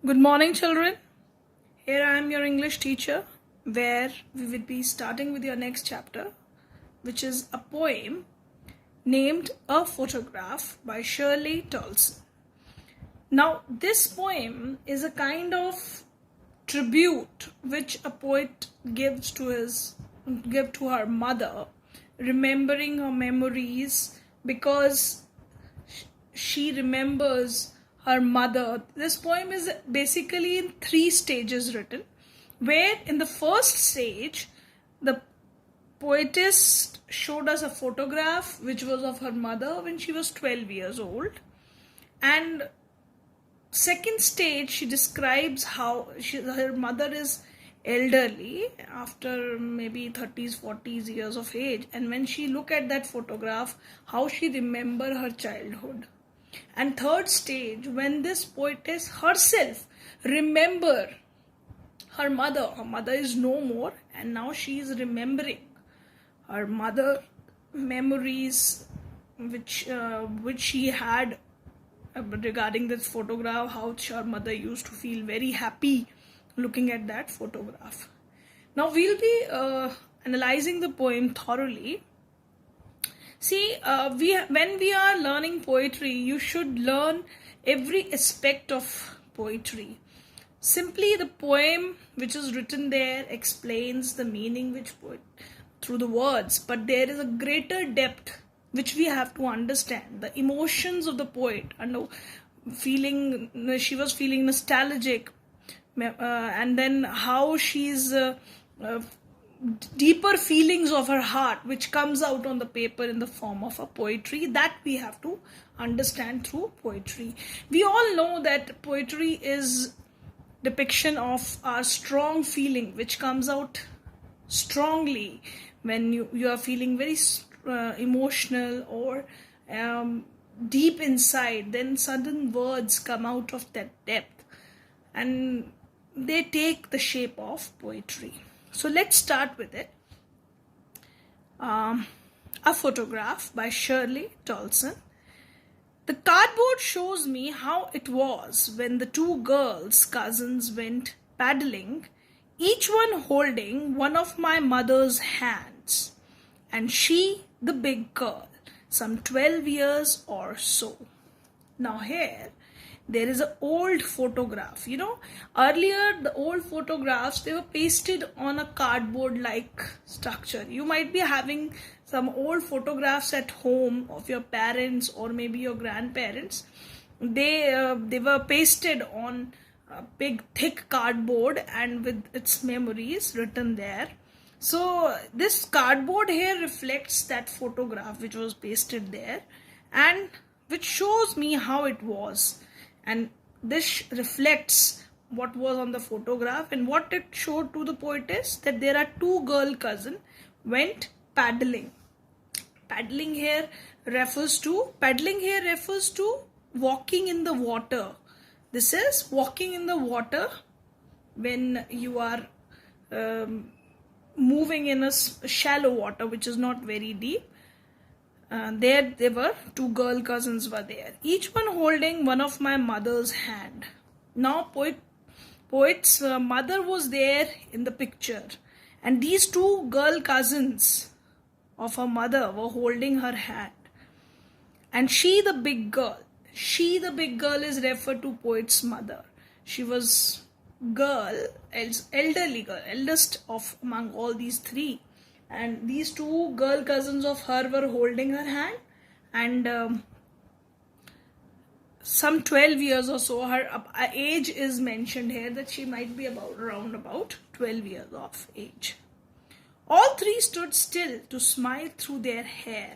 Good morning, children. Here I am, your English teacher, where we will be starting with your next chapter, which is a poem named A Photograph by Shirley Tolson. Now, this poem is a kind of tribute which a poet gives to her mother, remembering her memories because she remembers her mother. This poem is basically in 3 stages written, where in the first stage the poetess showed us a photograph which was of her mother when she was 12 years old, and second stage she describes how her mother is elderly after maybe 30s 40s years of age, and when she look at that photograph, how she remember her childhood. And third stage, when this poetess herself remember her mother is no more, and now she is remembering her mother memories which she had regarding this photograph, how her mother used to feel very happy looking at that photograph. Now we'll be analyzing the poem thoroughly. See, when we are learning poetry, you should learn every aspect of poetry. Simply the poem which is written there explains the meaning through the words, but there is a greater depth which we have to understand. The emotions of the poet, and she was feeling nostalgic, and then how she's deeper feelings of her heart which comes out on the paper in the form of a poetry, that we have to understand through poetry. We all know that poetry is depiction of our strong feeling which comes out strongly when you are feeling very emotional or deep inside. Then sudden words come out of that depth and they take the shape of poetry. So let's start with it. A Photograph by Shirley Tolson. The cardboard shows me how it was when the 2 girls, cousins, went paddling, each one holding one of my mother's hands, and she the big girl, some 12 years or so. Now here there is an old photograph. Earlier the old photographs, they were pasted on a cardboard like structure. You might be having some old photographs at home of your parents or maybe your grandparents. They were pasted on a big thick cardboard and with its memories written there. So this cardboard here reflects that photograph which was pasted there, and which shows me how it was. And this reflects what was on the photograph, and what it showed to the poetess, that there are 2 girl cousins went paddling. Paddling here refers to walking in the water. This is walking in the water when you are moving in a shallow water which is not very deep. There were 2 girl cousins were there, each one holding one of my mother's hand. Now poet's mother was there in the picture, and these 2 girl cousins of her mother were holding her hand, and she the big girl is referred to poet's mother. She was elderly girl, eldest of among all these 3. And these 2 girl cousins of her were holding her hand, and some 12 years or so. Her age is mentioned here, that she might be around about 12 years of age. All 3 stood still to smile through their hair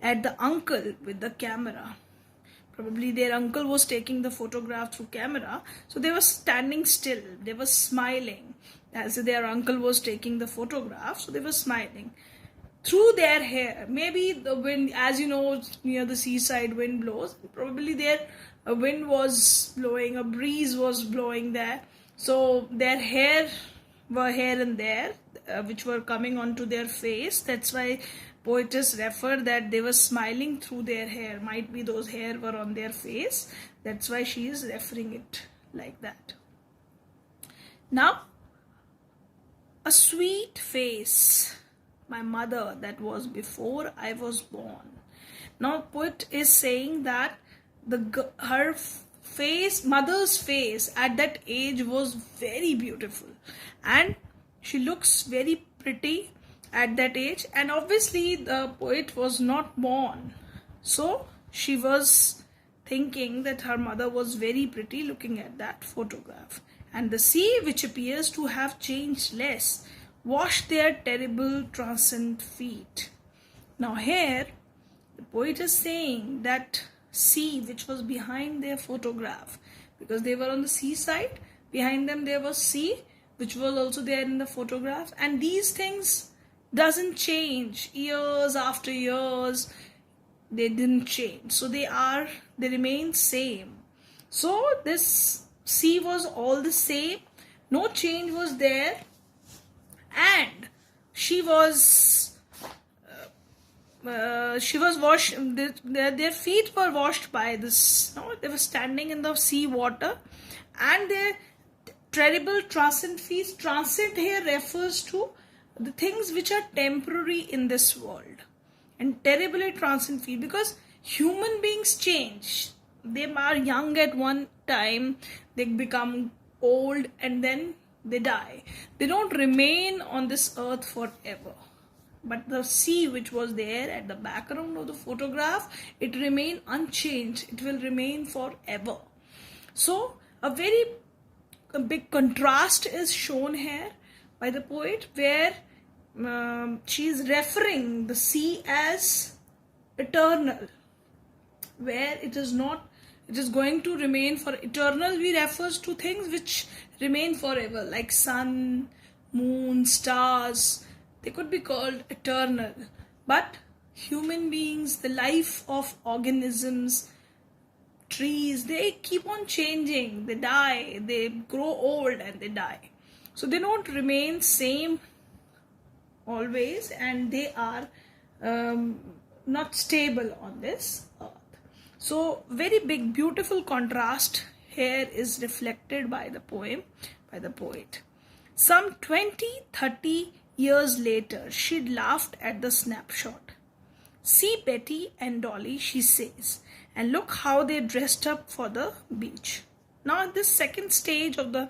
at the uncle with the camera. Probably their uncle was taking the photograph through camera, so they were standing still, they were smiling as their uncle was taking the photograph, so they were smiling through their hair. Maybe the wind, as you know, near the seaside wind blows, probably there a wind was blowing, a breeze was blowing there, so their hair were here and there which were coming onto their face. That's why poetess refer that they were smiling through their hair. Might be those hair were on their face, that's why she is referring it like that. Now, a sweet face, my mother that was before I was born. Now, poet is saying that her face, mother's face at that age was very beautiful, and she looks very pretty at that age. And obviously, the poet was not born, so she was thinking that her mother was very pretty looking at that photograph. And the sea, which appears to have changed less, washed their terrible transcendent feet. Now here, the poet is saying that sea, which was behind their photograph, because they were on the seaside, behind them there was sea, which was also there in the photograph, and these things doesn't change years after years. They didn't change, so they remain same. So this sea was all the same, no change was there, and she was washed. Their feet were washed by this. No, they were standing in the sea water, and their terrible transcendent feet. Transcendent here refers to the things which are temporary in this world, and terribly transcendent feet, because human beings change. They are young at one time, they become old, and then they die. They don't remain on this earth forever. But the sea, which was there at the background of the photograph, it remained unchanged. It will remain forever. So a big contrast is shown here by the poet, where she is referring the sea as eternal, where it is not, it is going to remain for eternal. We refers to things which remain forever, like sun, moon, stars. They could be called eternal. But human beings, the life of organisms, trees, they keep on changing. They die, they grow old, and they die. So they don't remain same always, and they are not stable on this earth. So very big, beautiful contrast here is reflected by the poem, by the poet. Some 20-30 years later, she laughed at the snapshot. "See Betty and Dolly," she says, "and look how they dressed up for the beach." Now this second stage of the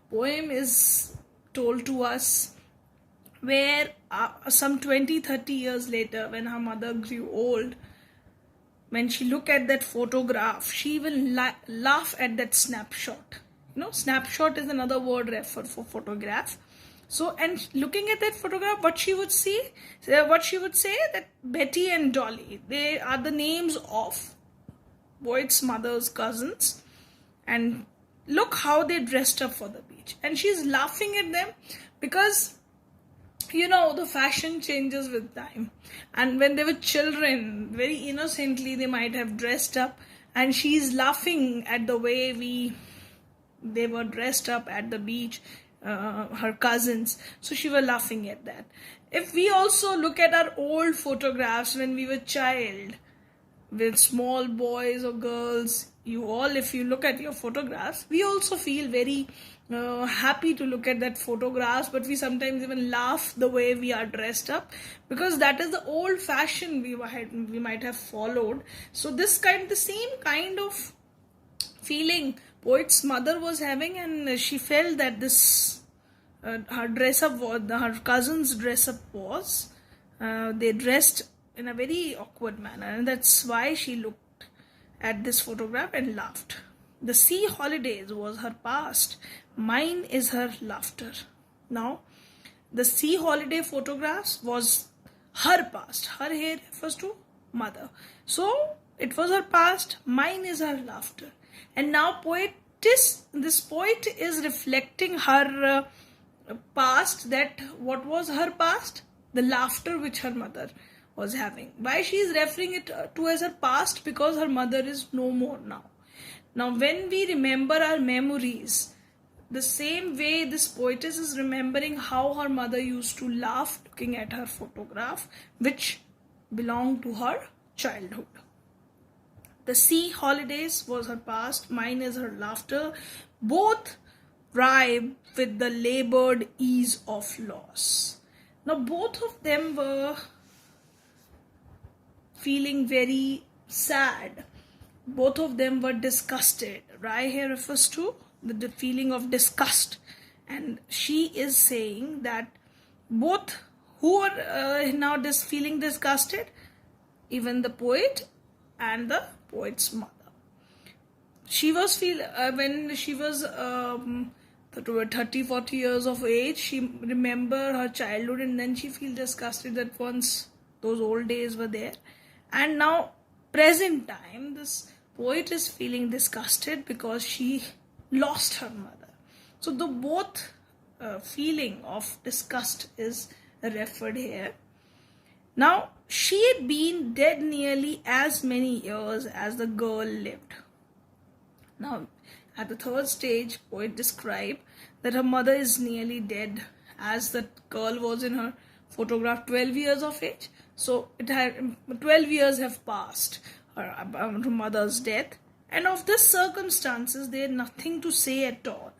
poem is told to us, where some 20-30 years later, when her mother grew old, when she looked at that photograph, she will laugh at that snapshot. You know, snapshot is another word referred for photograph. So, and looking at that photograph, what she would say that Betty and Dolly, they are the names of poet's mother's cousins, and look how they dressed up for the beach. And she's laughing at them because, you know, the fashion changes with time, and when they were children, very innocently they might have dressed up, and she's laughing at the way they were dressed up at the beach, her cousins. So she was laughing at that. If we also look at our old photographs when we were child, with small boys or girls, if you look at your photographs, we also feel very happy to look at that photographs, but we sometimes even laugh the way we are dressed up, because that is the old fashion we might have followed. So the same kind of feeling poet's mother was having, and she felt that this her dress up was, her cousin's dress up was, they dressed in a very awkward manner, and that's why she looked at this photograph and laughed. The sea holidays was her past, mine is her laughter. Now, the sea holiday photographs was her past. Her here refers to mother. So, it was her past, mine is her laughter. And now this poet is reflecting her past, that what was her past? The laughter which her mother was having. Why she is referring it to as her past? Because her mother is no more now. Now when we remember our memories, the same way this poetess is remembering how her mother used to laugh looking at her photograph, which belonged to her childhood. The sea holidays was her past, mine is her laughter. Both ripe with the labored ease of loss. Now, both of them were feeling very sad. Both of them were disgusted. Rai here refers to the feeling of disgust, and she is saying that both who are now feeling disgusted, even the poet and the poet's mother. She was when she was 30-40 years of age, she remember her childhood, and then she feel disgusted that once those old days were there. And now present time, this poet is feeling disgusted because she lost her mother. So the both feeling of disgust is referred here. Now, she had been dead nearly as many years as the girl lived. Now, at the third stage, poet described that her mother is nearly dead, as the girl was in her photograph 12 years of age. So it had 12 years have passed her mother's death, and of this circumstances they had nothing to say at all.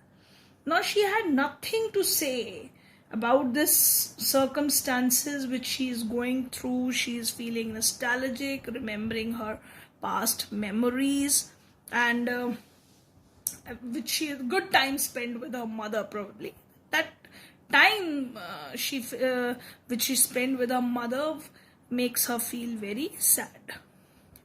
Now she had nothing to say about this circumstances which she is going through. She is feeling nostalgic, remembering her past memories, and which she had good time spent with her mother. Probably that time which she spent with her mother makes her feel very sad.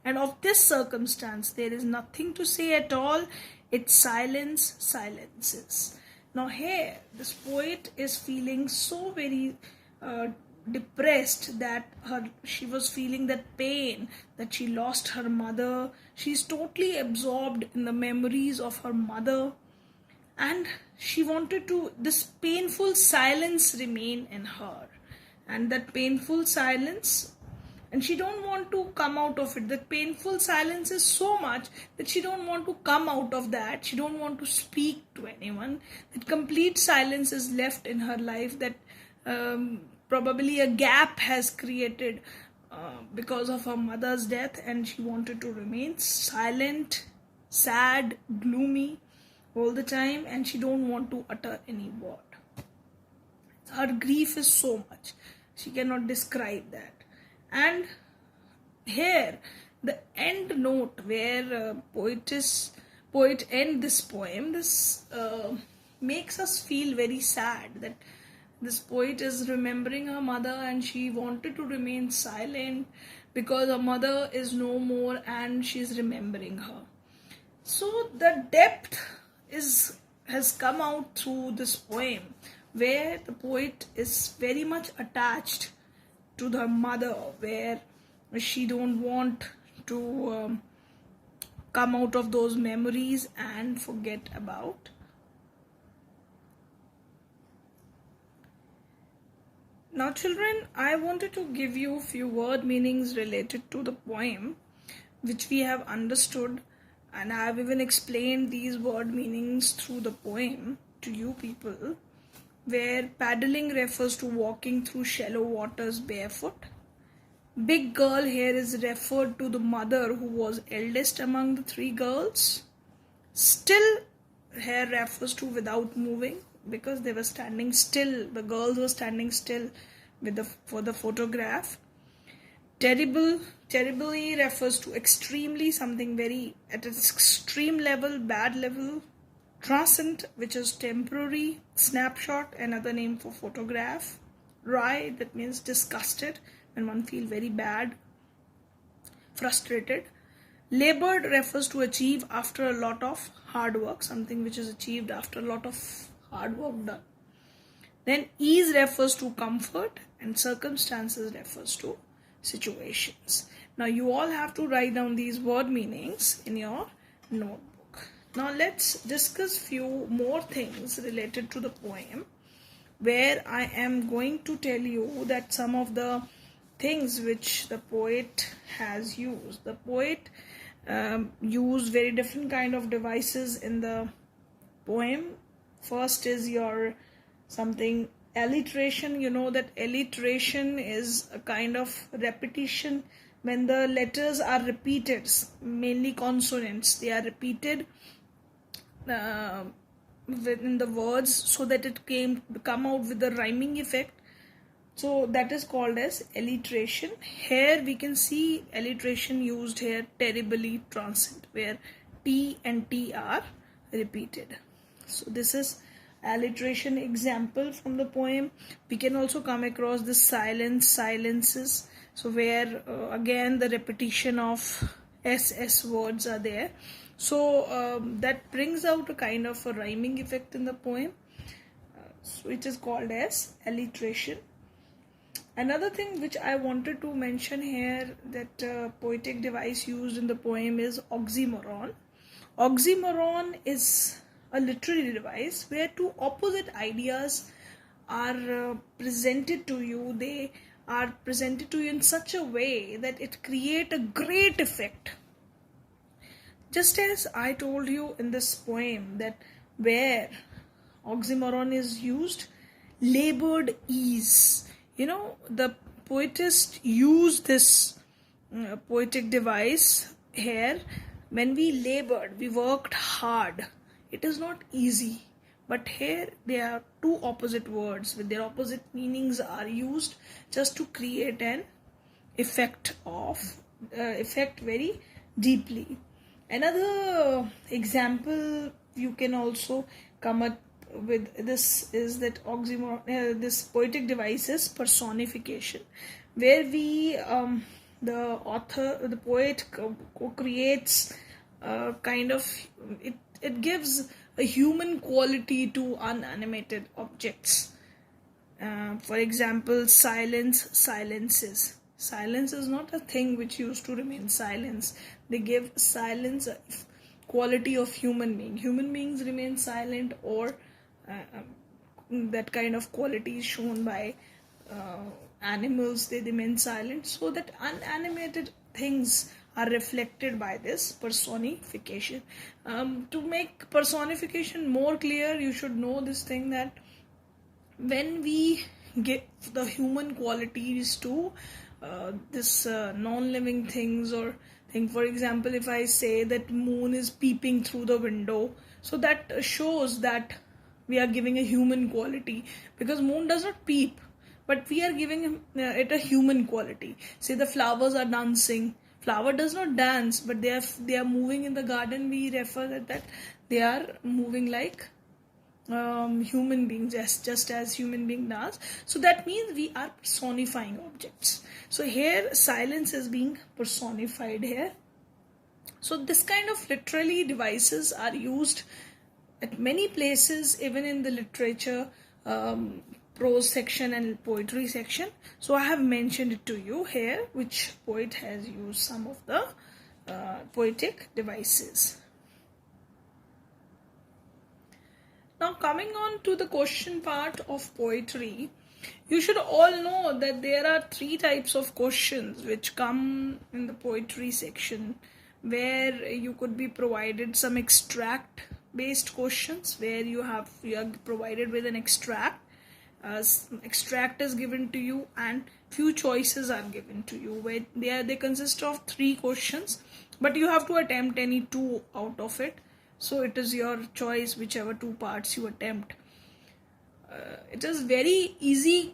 And of this circumstance there is nothing to say at all. It's silence, silences. Now here this poet is feeling so very depressed that she was feeling that pain that she lost her mother. She's totally absorbed in the memories of her mother, and she wanted to this painful silence remain in her, and that painful silence, and she don't want to come out of it. That painful silence is so much that she don't want to come out of that. She don't want to speak to anyone. That complete silence is left in her life, that probably a gap has created because of her mother's death, and she wanted to remain silent, sad, gloomy all the time, and she don't want to utter any word. Her grief is so much, she cannot describe that. And here the end note where poet end this poem, this makes us feel very sad, that this poet is remembering her mother and she wanted to remain silent because her mother is no more and she is remembering her. So the depth has come out through this poem, where the poet is very much attached to her mother, where she don't want to come out of those memories and forget about. Now children, I wanted to give you a few word meanings related to the poem which we have understood, and I have even explained these word meanings through the poem to you people, where paddling refers to walking through shallow waters barefoot. Big girl here is referred to the mother who was eldest among the three girls. Still here refers to without moving, because they were standing still. The girls were standing still for the photograph. Terribly refers to extremely, something very at an extreme level, bad level. Transient, which is temporary. Snapshot, another name for photograph. Rai, that means disgusted, when one feels very bad, frustrated. Labored refers to achieve after a lot of hard work, something which is achieved after a lot of hard work done. Then ease refers to comfort, and circumstances refers to situations. Now you all have to write down these word meanings in your notebook. Now let's discuss few more things related to the poem, where I am going to tell you that some of the things which the poet has used. The poet used very different kind of devices in the poem. First is your something alliteration. You know that alliteration is a kind of repetition when the letters are repeated, mainly consonants, they are repeated within the words so that it come out with the rhyming effect. So that is called as alliteration. Here we can see alliteration used here, terribly transient, where T and T are repeated. So this is alliteration example from the poem. We can also come across the silences. So where again the repetition of SS words are there. So that brings out a kind of a rhyming effect in the poem. So it is called as alliteration. Another thing which I wanted to mention here, that poetic device used in the poem is oxymoron. Oxymoron is a literary device where two opposite ideas are presented to you. They are presented to you in such a way that it creates a great effect. Just as I told you in this poem, that where oxymoron is used, labored ease. The poetess used this poetic device here. When we labored, we worked hard. It is not easy. But here there are two opposite words with their opposite meanings are used just to create an effect very deeply. Another example you can also come up with this is that oxymoron, this poetic device is personification, where the poet creates kind of it gives a human quality to unanimated objects. For example, silences. Silence is not a thing which used to remain silence. They give silence a quality of human being. Human beings remain silent, or that kind of quality is shown by animals. They remain silent, so that unanimated things are reflected by this personification. To make personification more clear, you should know this thing, that when we give the human qualities to this non-living things or thing, for example, if I say that moon is peeping through the window, so that shows that we are giving a human quality, because moon does not peep, but we are giving it a human quality. Say the flowers are dancing. Flower does not dance, but they are moving in the garden. We refer that they are moving like human beings, just as human being does. So that means we are personifying objects. So here silence is being personified here. So this kind of literary devices are used at many places, even in the literature, prose section and poetry section. So I have mentioned it to you here, which poet has used some of the poetic devices. Now coming on to the question part of poetry, you should all know that there are three types of questions which come in the poetry section, where you could be provided some extract based questions, where you are provided with an extract. Extract is given to you and few choices are given to you, where they consist of 3 questions, but you have to attempt any 2 out of it. So it is your choice whichever 2 parts you attempt. It is very easy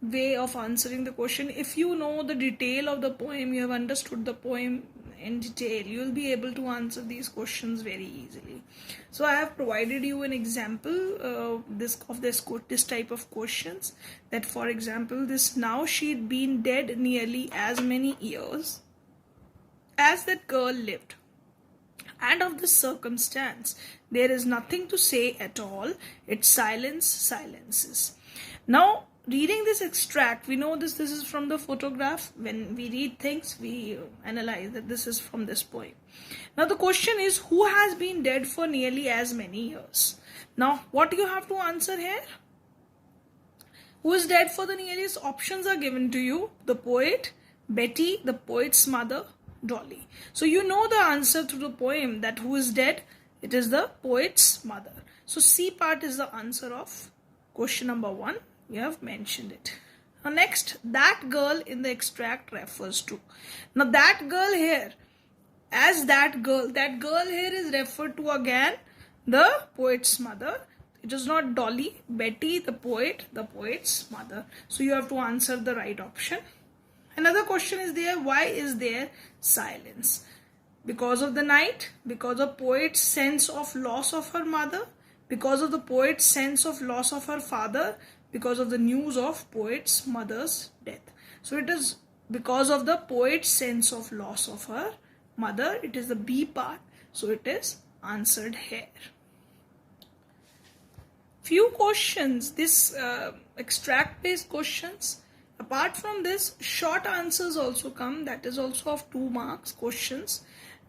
way of answering the question. If you know the detail of the poem, you have understood the poem in detail, you will be able to answer these questions very easily. So I have provided you an example this type of questions, that for example, this now she'd been dead nearly as many years as that girl lived, and of this circumstance there is nothing to say at all, its silences. Now reading this extract, we know this is from the photograph. When we read things, we analyze that this is from this poem. Now the question is, who has been dead for nearly as many years? Now what you have to answer here? Who is dead for the nearest? Options are given to you: the poet, Betty, the poet's mother, Dolly. So you know the answer to the poem, that who is dead? It is the poet's mother. So C part is the answer of question number 1. You have mentioned it. Now next, that girl in the extract refers to. Now that girl here, as that girl here is referred to again the poet's mother. It is not Dolly, Betty, the poet's mother. So you have to answer the right option. Another question is there, why is there silence? Because of the night, because of poet's sense of loss of her mother, because of the poet's sense of loss of her father, because of the news of poet's mother's death. So it is because of the poet's sense of loss of her mother. It is the B part. So it is answered here. Few questions, this extract based questions. Apart from this, short answers also come. That is also of 2 marks questions.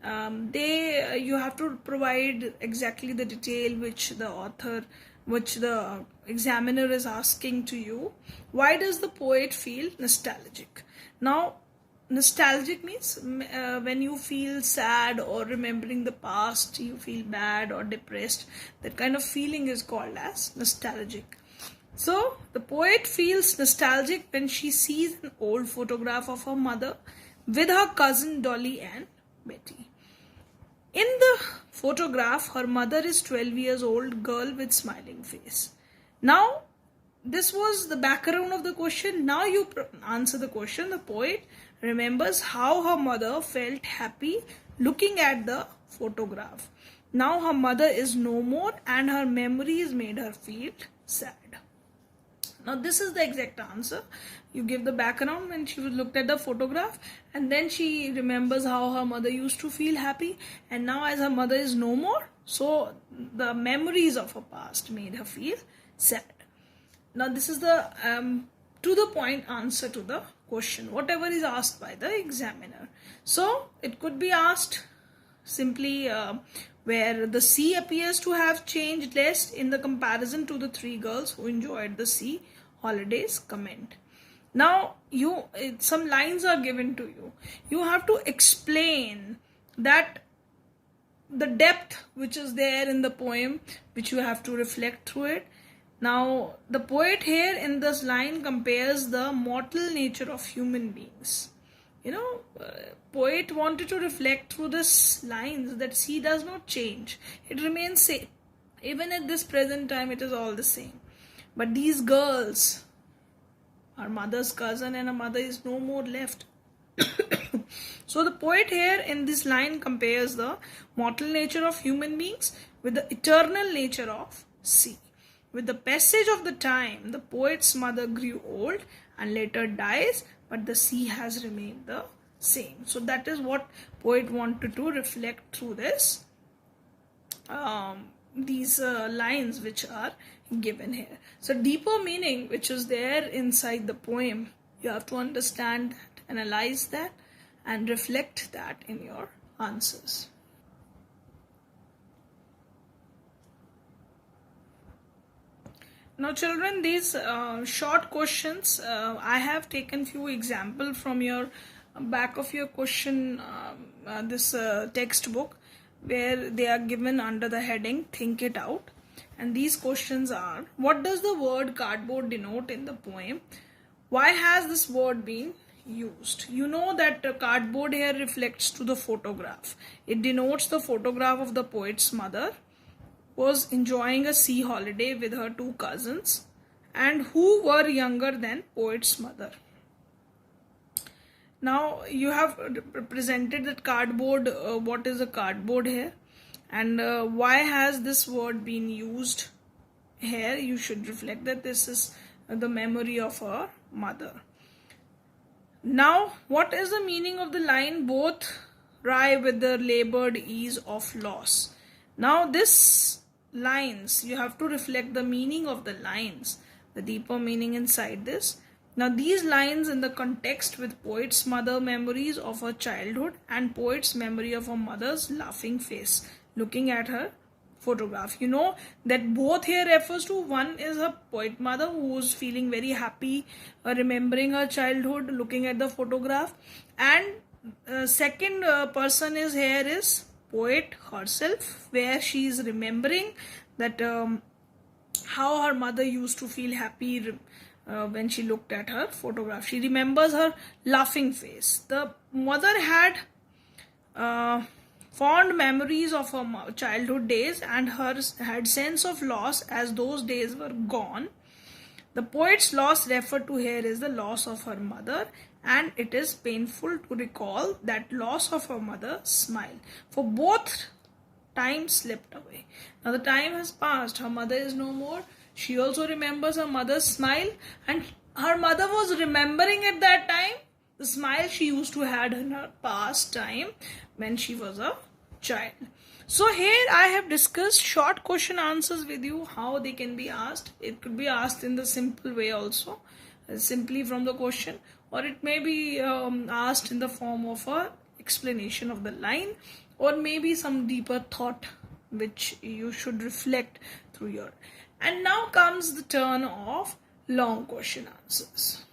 You have to provide exactly the detail which the examiner is asking to you. Why does the poet feel nostalgic? Now, nostalgic means when you feel sad or remembering the past, you feel bad or depressed. That kind of feeling is called as nostalgic. So, the poet feels nostalgic when she sees an old photograph of her mother with her cousin Dolly and Betty. In the photograph, her mother is 12 years old girl with smiling face. Now, this was the background of the question. Now you answer the question. The poet remembers how her mother felt happy looking at the photograph. Now her mother is no more and her memories made her feel sad. Now this is the exact answer. You give the background when she looked at the photograph, and then she remembers how her mother used to feel happy, and now as her mother is no more, so the memories of her past made her feel sad. Now this is the to the point answer to the question, whatever is asked by the examiner. So it could be asked simply where the sea appears to have changed less in the comparison to the 3 girls who enjoyed the sea holidays, comment. Now some lines are given to you. You have to explain that the depth which is there in the poem, which you have to reflect through it. Now the poet here in this line compares the mortal nature of human beings. Poet wanted to reflect through this lines that sea does not change. It remains same. Even at this present time, it is all the same. But these girls, our mother's cousin and her mother is no more left. So the poet here in this line compares the mortal nature of human beings with the eternal nature of sea. With the passage of the time, the poet's mother grew old and later dies, but the sea has remained the same. So that is what poet wanted to reflect through this these lines which are given here. So deeper meaning which is there inside the poem, you have to understand that, analyze that, and reflect that in your answers. Now children, these short questions, I have taken few examples from your back of your question, this textbook, where they are given under the heading Think It Out. And these questions are, what does the word cardboard denote in the poem? Why has this word been used? You know that cardboard here reflects to the photograph. It denotes the photograph of the poet's mother was enjoying a sea holiday with her 2 cousins and who were younger than poet's mother. Now you have presented that cardboard, what is a cardboard here, and why has this word been used here? You should reflect that this is the memory of her mother. Now what is the meaning of the line, both rye with the labored ease of loss? Now this lines, you have to reflect the meaning of the lines, the deeper meaning inside this. Now these lines in the context with poet's mother memories of her childhood and poet's memory of her mother's laughing face looking at her photograph. You know that both here refers to, one is her poet mother who was feeling very happy remembering her childhood looking at the photograph, and second person is here is poet herself, where she is remembering that how her mother used to feel happy when she looked at her photograph. She remembers her laughing face. The mother had fond memories of her childhood days and her had sense of loss as those days were gone. The poet's loss referred to here is the loss of her mother, and it is painful to recall that loss of her mother's smile. For both time slipped away. Now the time has passed. Her mother is no more. She also remembers her mother's smile, and her mother was remembering at that time the smile she used to had in her past time when she was a child. So here I have discussed short question answers with you, how they can be asked. It could be asked in the simple way also, simply from the question, or it may be asked in the form of a explanation of the line, or maybe some deeper thought which you should reflect through your. And now comes the turn of long question answers.